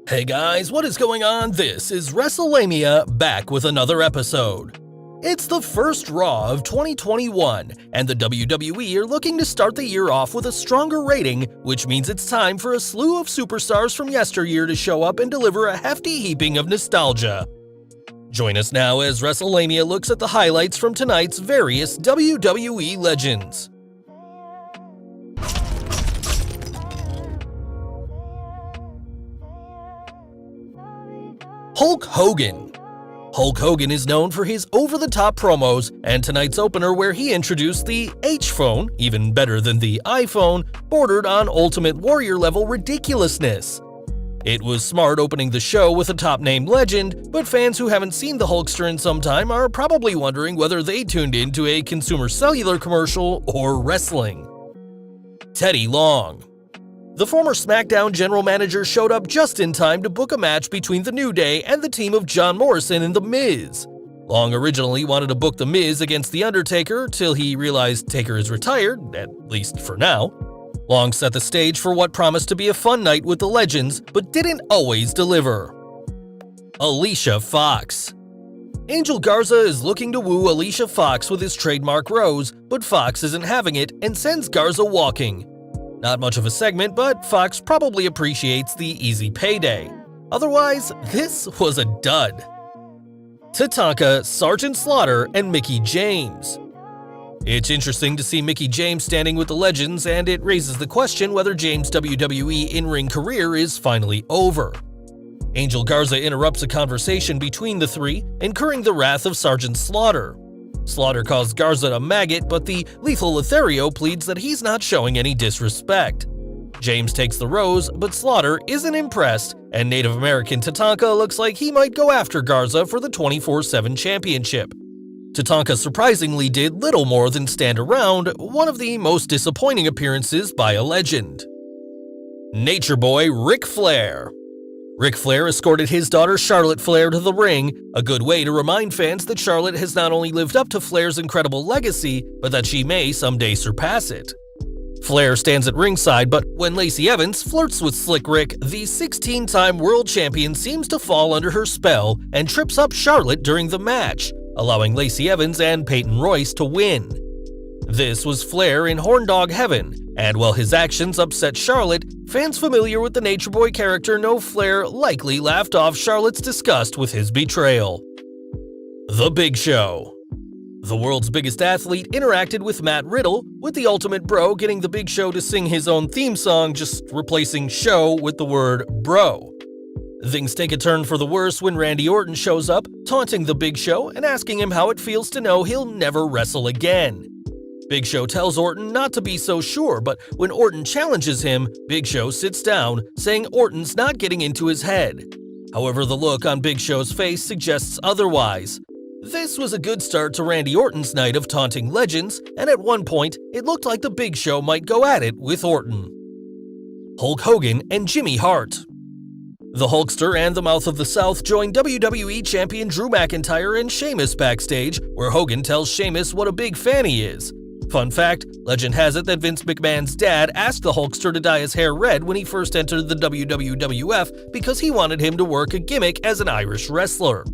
Hey guys, what is going on? This is Wrestlelamia back with another episode. It's the first Raw of 2021, and the WWE are looking to start the year off with a stronger rating, which means it's time for a slew of superstars from yesteryear to show up and deliver a hefty heaping of nostalgia. Join us now as Wrestlelamia looks at the highlights from tonight's various WWE Legends. Hulk Hogan. Hulk Hogan is known for his over-the-top promos, and tonight's opener where he introduced the H-phone, even better than the iPhone, bordered on Ultimate Warrior-level ridiculousness. It was smart opening the show with a top-name legend, but fans who haven't seen the Hulkster in some time are probably wondering whether they tuned into a consumer cellular commercial or wrestling. Teddy Long. The former SmackDown general manager showed up just in time to book a match between The New Day and the team of John Morrison and The Miz. Long originally wanted to book The Miz against The Undertaker till he realized Taker is retired, at least for now. Long set the stage for what promised to be a fun night with the Legends, but didn't always deliver. Alicia Fox. Angel Garza is looking to woo Alicia Fox with his trademark rose, but Fox isn't having it and sends Garza walking. Not much of a segment, but Fox probably appreciates the easy payday. Otherwise, this was a dud. Tatanka, Sergeant Slaughter, and Mickie James. It's interesting to see Mickie James standing with the Legends, and it raises the question whether James' WWE in-ring career is finally over. Angel Garza interrupts a conversation between the three, incurring the wrath of Sergeant Slaughter. Slaughter calls Garza a maggot, but the lethal Lothario pleads that he's not showing any disrespect. James takes the rose, but Slaughter isn't impressed, and Native American Tatanka looks like he might go after Garza for the 24/7 championship. Tatanka surprisingly did little more than stand around, one of the most disappointing appearances by a legend. Nature Boy Ric Flair. Ric Flair escorted his daughter Charlotte Flair to the ring, a good way to remind fans that Charlotte has not only lived up to Flair's incredible legacy, but that she may someday surpass it. Flair stands at ringside, but when Lacey Evans flirts with Slick Rick, the 16-time world champion seems to fall under her spell and trips up Charlotte during the match, allowing Lacey Evans and Peyton Royce to win. This was Flair in Horndog Heaven, and while his actions upset Charlotte, fans familiar with the Nature Boy character know Flair likely laughed off Charlotte's disgust with his betrayal. The Big Show. The world's biggest athlete interacted with Matt Riddle, with the Ultimate Bro getting the Big Show to sing his own theme song, just replacing show with the word bro. Things take a turn for the worse when Randy Orton shows up, taunting the Big Show and asking him how it feels to know he'll never wrestle again. Big Show tells Orton not to be so sure, but when Orton challenges him, Big Show sits down, saying Orton's not getting into his head. However, the look on Big Show's face suggests otherwise. This was a good start to Randy Orton's night of taunting legends, and at one point, it looked like the Big Show might go at it with Orton. Hulk Hogan and Jimmy Hart. The Hulkster and the Mouth of the South joined WWE Champion Drew McIntyre and Sheamus backstage, where Hogan tells Sheamus what a big fan he is. Fun fact, legend has it that Vince McMahon's dad asked the Hulkster to dye his hair red when he first entered the WWF because he wanted him to work a gimmick as an Irish wrestler.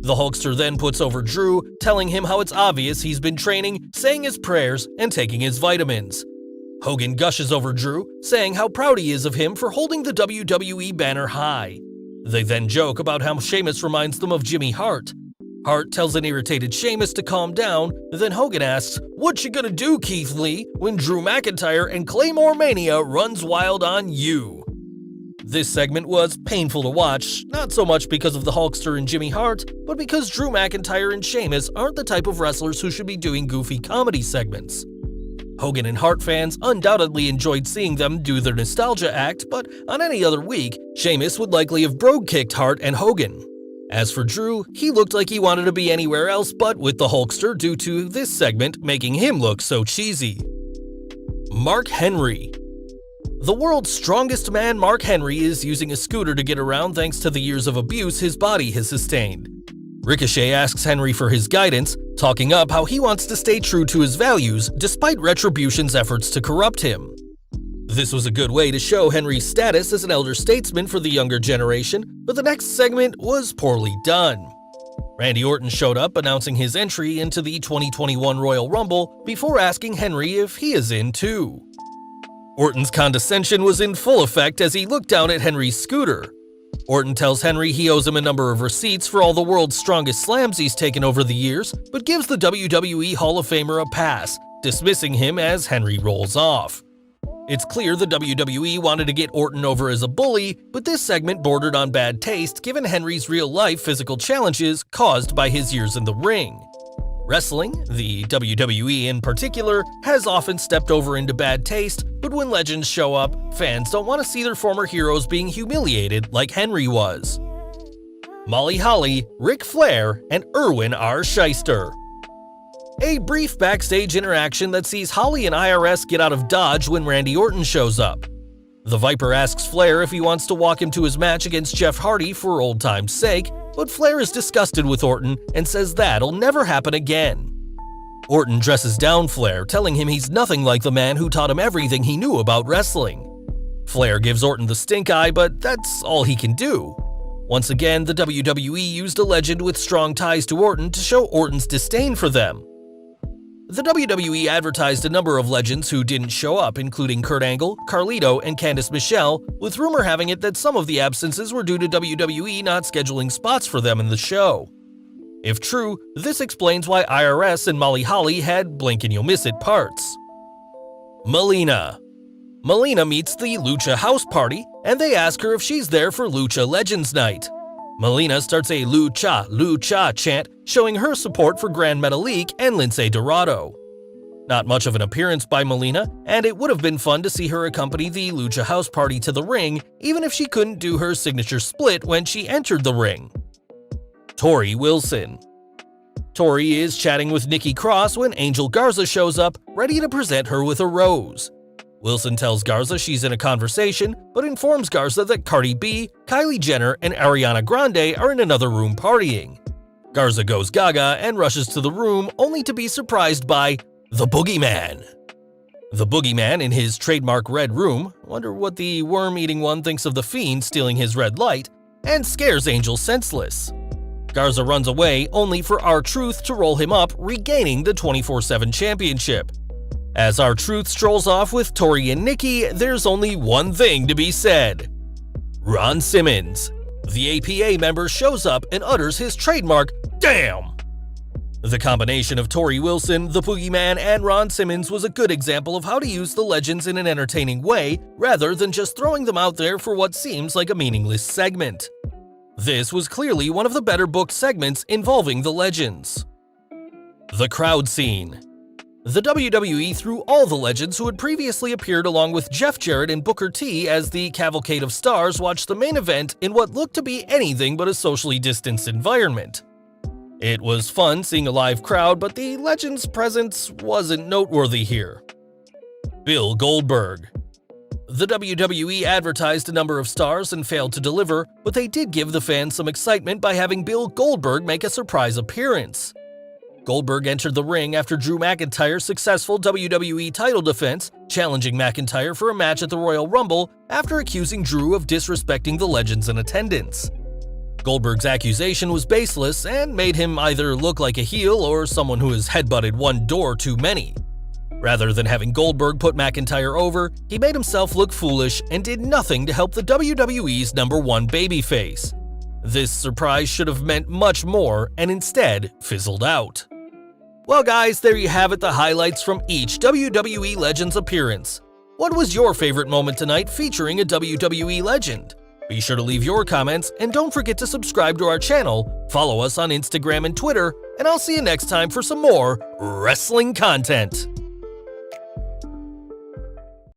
The Hulkster then puts over Drew, telling him how it's obvious he's been training, saying his prayers, and taking his vitamins. Hogan gushes over Drew, saying how proud he is of him for holding the WWE banner high. They then joke about how Sheamus reminds them of Jimmy Hart. Hart tells an irritated Sheamus to calm down, then Hogan asks, "What you gonna do, Keith Lee, when Drew McIntyre and Claymore Mania runs wild on you?" This segment was painful to watch, not so much because of the Hulkster and Jimmy Hart, but because Drew McIntyre and Sheamus aren't the type of wrestlers who should be doing goofy comedy segments. Hogan and Hart fans undoubtedly enjoyed seeing them do their nostalgia act, but on any other week, Sheamus would likely have brogue-kicked Hart and Hogan. As for Drew, he looked like he wanted to be anywhere else but with the Hulkster due to this segment making him look so cheesy. Mark Henry. The world's strongest man, Mark Henry, is using a scooter to get around thanks to the years of abuse his body has sustained. Ricochet asks Henry for his guidance, talking up how he wants to stay true to his values despite Retribution's efforts to corrupt him. This was a good way to show Henry's status as an elder statesman for the younger generation, but the next segment was poorly done. Randy Orton showed up announcing his entry into the 2021 Royal Rumble before asking Henry if he is in too. Orton's condescension was in full effect as he looked down at Henry's scooter. Orton tells Henry he owes him a number of receipts for all the world's strongest slams he's taken over the years, but gives the WWE Hall of Famer a pass, dismissing him as Henry rolls off. It's clear the WWE wanted to get Orton over as a bully, but this segment bordered on bad taste given Henry's real-life physical challenges caused by his years in the ring. Wrestling, the WWE in particular, has often stepped over into bad taste, but when legends show up, fans don't want to see their former heroes being humiliated like Henry was. Molly Holly, Ric Flair, and Irwin R. Shyster. A brief backstage interaction that sees Holly and IRS get out of Dodge when Randy Orton shows up. The Viper asks Flair if he wants to walk him to his match against Jeff Hardy for old time's sake, but Flair is disgusted with Orton and says that'll never happen again. Orton dresses down Flair, telling him he's nothing like the man who taught him everything he knew about wrestling. Flair gives Orton the stink eye, but that's all he can do. Once again, the WWE used a legend with strong ties to Orton to show Orton's disdain for them. The WWE advertised a number of legends who didn't show up, including Kurt Angle, Carlito, and Candice Michelle, with rumor having it that some of the absences were due to WWE not scheduling spots for them in the show. If true, this explains why IRS and Molly Holly had blink-and-you'll-miss-it parts. Melina. Melina meets the Lucha house party, and they ask her if she's there for Lucha Legends Night. Melina starts a Lucha, Lucha chant, showing her support for Gran Metalik and Lince Dorado. Not much of an appearance by Melina, and it would have been fun to see her accompany the Lucha house party to the ring, even if she couldn't do her signature split when she entered the ring. Torrie Wilson. Torrie is chatting with Nikki Cross when Angel Garza shows up, ready to present her with a rose. Wilson tells Garza she's in a conversation, but informs Garza that Cardi B, Kylie Jenner, and Ariana Grande are in another room partying. Garza goes gaga and rushes to the room, only to be surprised by the Boogeyman. The Boogeyman in his trademark red room, wonder what the worm-eating one thinks of the Fiend stealing his red light, and scares Angel senseless. Garza runs away, only for R-Truth to roll him up, regaining the 24/7 championship. As R-Truth strolls off with Torrie and Nikki, there's only one thing to be said. Ron Simmons. The APA member shows up and utters his trademark, "Damn!" The combination of Torrie Wilson, the Boogeyman, and Ron Simmons was a good example of how to use the legends in an entertaining way, rather than just throwing them out there for what seems like a meaningless segment. This was clearly one of the better booked segments involving the legends. The crowd scene. The WWE threw all the legends who had previously appeared along with Jeff Jarrett and Booker T as the cavalcade of stars watched the main event in what looked to be anything but a socially distanced environment. It was fun seeing a live crowd, but the legends' presence wasn't noteworthy here. Bill Goldberg. The WWE advertised a number of stars and failed to deliver, but they did give the fans some excitement by having Bill Goldberg make a surprise appearance. Goldberg entered the ring after Drew McIntyre's successful WWE title defense, challenging McIntyre for a match at the Royal Rumble after accusing Drew of disrespecting the legends in attendance. Goldberg's accusation was baseless and made him either look like a heel or someone who has headbutted one door too many. Rather than having Goldberg put McIntyre over, he made himself look foolish and did nothing to help the WWE's #1 babyface. This surprise should have meant much more and instead fizzled out. Well guys, there you have it, the highlights from each WWE Legends appearance. What was your favorite moment tonight featuring a WWE legend? Be sure to leave your comments and don't forget to subscribe to our channel, follow us on Instagram and Twitter, and I'll see you next time for some more wrestling content.